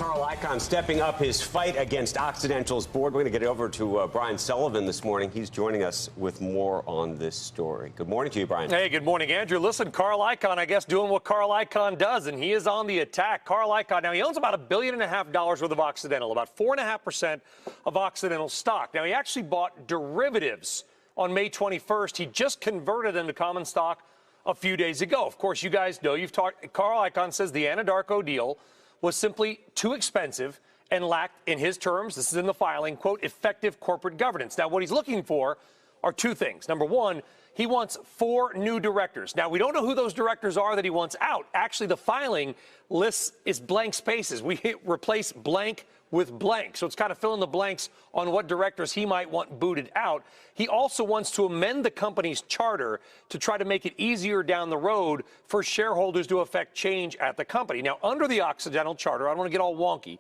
Carl Icahn stepping up his fight against Occidental's board. We're going to get over to Brian Sullivan this morning. He's joining us with more on this story. Good morning to you, Brian. Hey, good morning, Andrew. Listen, Carl Icahn, I guess, doing what Carl Icahn does, and he is on the attack. Carl Icahn, now he owns about $1.5 billion worth of Occidental, about 4.5% of Occidental stock. Now, he actually bought derivatives on May 21st. He just converted into common stock a few days ago. Of course, you guys know, you've talked, Carl Icahn says the Anadarko deal was simply too expensive and lacked, in his terms, this is in the filing, quote, effective corporate governance. Now, what he's looking for are two things. Number one, he wants 4 new directors. Now, we don't know who those directors are that he wants out. Actually, the filing lists is blank spaces. We replace blank with blank. So it's kind of fill in the blanks on what directors he might want booted out. He also wants to amend the company's charter to try to make it easier down the road for shareholders to effect change at the company. Now, under the Occidental charter, I don't want to get all wonky.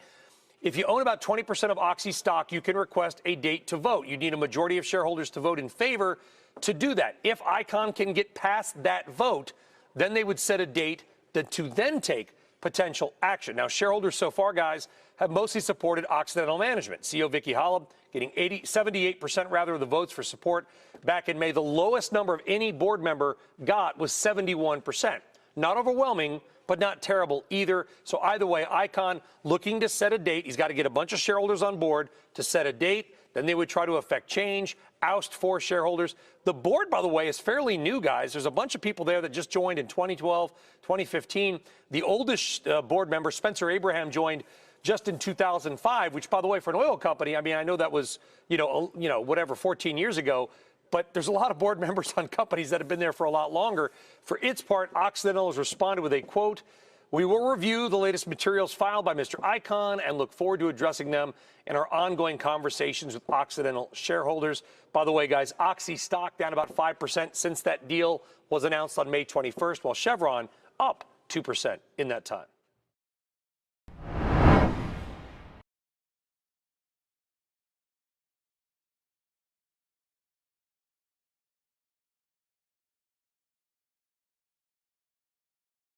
If you own about 20% of Oxy stock, you can request a date to vote. You need a majority of shareholders to vote in favor to do that. If Icahn can get past that vote, then they would set a date to then take potential action. Now, shareholders so far, guys, have mostly supported Occidental management. CEO Vicky Holub getting 78% rather of the votes for support back in May. The lowest number of any board member got was 71%. Not overwhelming, but not terrible either. So either way, Icahn looking to set a date. He's got to get a bunch of shareholders on board to set a date. Then they would try to effect change, oust 4 shareholders. The board, by the way, is fairly new, guys. There's a bunch of people there that just joined in 2012, 2015. The oldest board member, Spencer Abraham, joined just in 2005, which, by the way, for an oil company, I mean, I know that was, whatever, 14 years ago. But there's a lot of board members on companies that have been there for a lot longer. For its part, Occidental has responded with a quote, "We will review the latest materials filed by Mr. Icahn and look forward to addressing them in our ongoing conversations with Occidental shareholders." By the way, guys, Oxy stock down about 5% since that deal was announced on May 21st, while Chevron up 2% in that time.